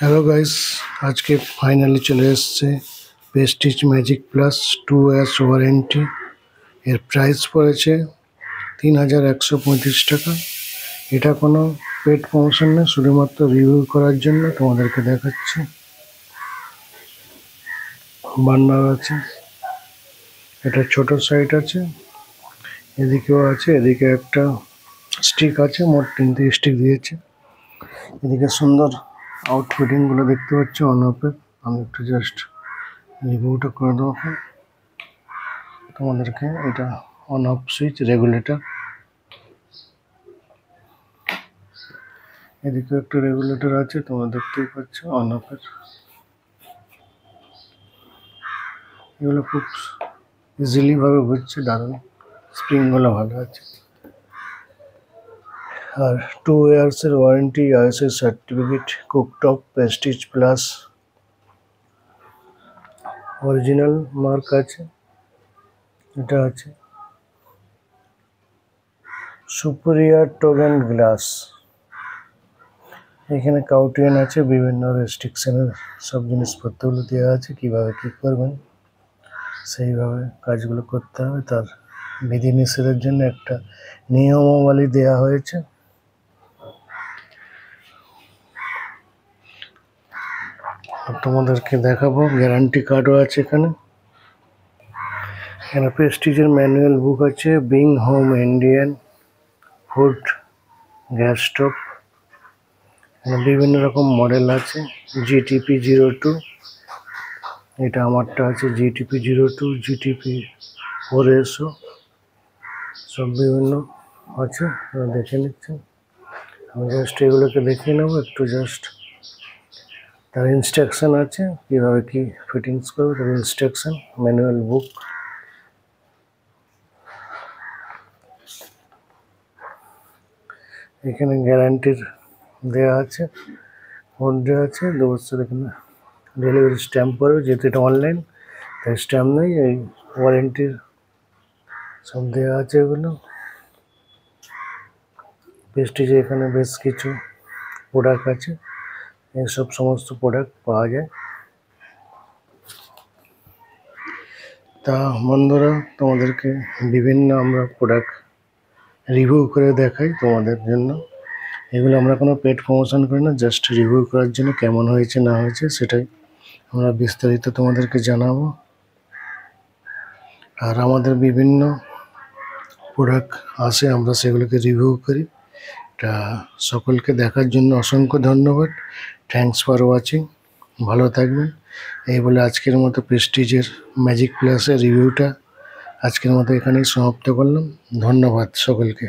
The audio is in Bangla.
হ্যালো গাইস, আজকে ফাইনালি চলে এসছে Prestige magic plus 2 years warranty. এর প্রাইস পড়েছে 3135 টাকা। এটা কোনো পেড প্রমোশন না, শুধুমাত্র রিভিউ করার জন্য তোমাদেরকে দেখাচ্ছি। বান্ডার আছে, এটা ছোট সাইট আছে, এদিকেও আছে, এদিকে একটা স্টিক আছে, মোট 3টে স্টিক দিয়েছে। এদিকে সুন্দর আউটফিটিং গুলো দেখতে পাচ্ছ অন অফের। আমি একটু জাস্ট রিভিউটা করে দেবো তোমাদেরকে। এটা অন অফ সুইচ রেগুলেটর, এদিকে একটা রেগুলেটর আছে, তোমরা দেখতেই পাচ্ছ অন অফের। এগুলো খুব ইজিলি ভাবে ঘুরছে, দারুণ স্প্রিং গুলো ভালো আছে। আর 2 ইয়ার্স এর warranty, ISI certificate, cooktop Prestige plus original mark আছে। এটা আছে সুপিরিয়র টোগেন গ্লাস। এখানে কাউটিয়ান আছে, বিভিন্ন রেস্ট্রিকশনের সব জিনিসপত্রগুলো দেওয়া আছে, কিভাবে কি করবেন সেইভাবে কাজগুলো করতে হবে। তার বিধিনিষেধের জন্য একটা নিয়মাবলী দেওয়া হয়েছে। তোমাদেরকে দেখাবো গ্যারান্টি কার্ডও আছে এখানে। এখানে প্রেস্টিজের ম্যানুয়াল বুক আছে, being home Indian food gas stove. এখানে বিভিন্ন রকম মডেল আছে। জিটিপি 02, এটা আমারটা আছে জিটিপি 02, জিটিপি 4SO, সব বিভিন্ন আছে, দেখে নিচ্ছেন। আমি জাস্ট এগুলোকে দেখিয়ে নেবো একটু। জাস্ট তার ইনস্ট্রাকশন আছে কীভাবে কি ফিটিংস করবে, তার ইনস্ট্রাকশন, ম্যানুয়াল বুক। এখানে গ্যারান্টির দেওয়া আছে, কোড দেওয়া আছে 2 বছর। এখানে ডেলিভারি স্ট্যাম্প পড়বে, যেহেতু এটা অনলাইন তাই স্ট্যাম্প নেই। এই ওয়ারেন্টির সব দেওয়া আছে এগুলো। প্রেস্টিজে এখানে বেশ কিছু প্রোডাক্ট আছে, এইসব সমস্ত প্রোডাক্ট পাওয়া যায়। তা বন্ধুরা, তোমাদেরকে বিভিন্ন আমরা প্রোডাক্ট রিভিউ করে দেখাই তোমাদের জন্য। এগুলো আমরা কোনো পেড প্রমোশন করি না, জাস্ট রিভিউ করার জন্য কেমন হয়েছে না হয়েছে সেটাই আমরা বিস্তারিত তোমাদেরকে জানাবো। আর আমাদের বিভিন্ন প্রোডাক্ট আসে, আমরা সেগুলোকে রিভিউ করি। তা সকলকে দেখার জন্য অসংখ্য ধন্যবাদ। থ্যাঙ্কস ফর ওয়াচিং, ভালো থাকবেন। এই বলে আজকের মতো প্রেস্টিজের ম্যাজিক প্লাসের রিভিউটা আজকের মতো এখানেই সমাপ্ত করলাম। ধন্যবাদ সকলকে।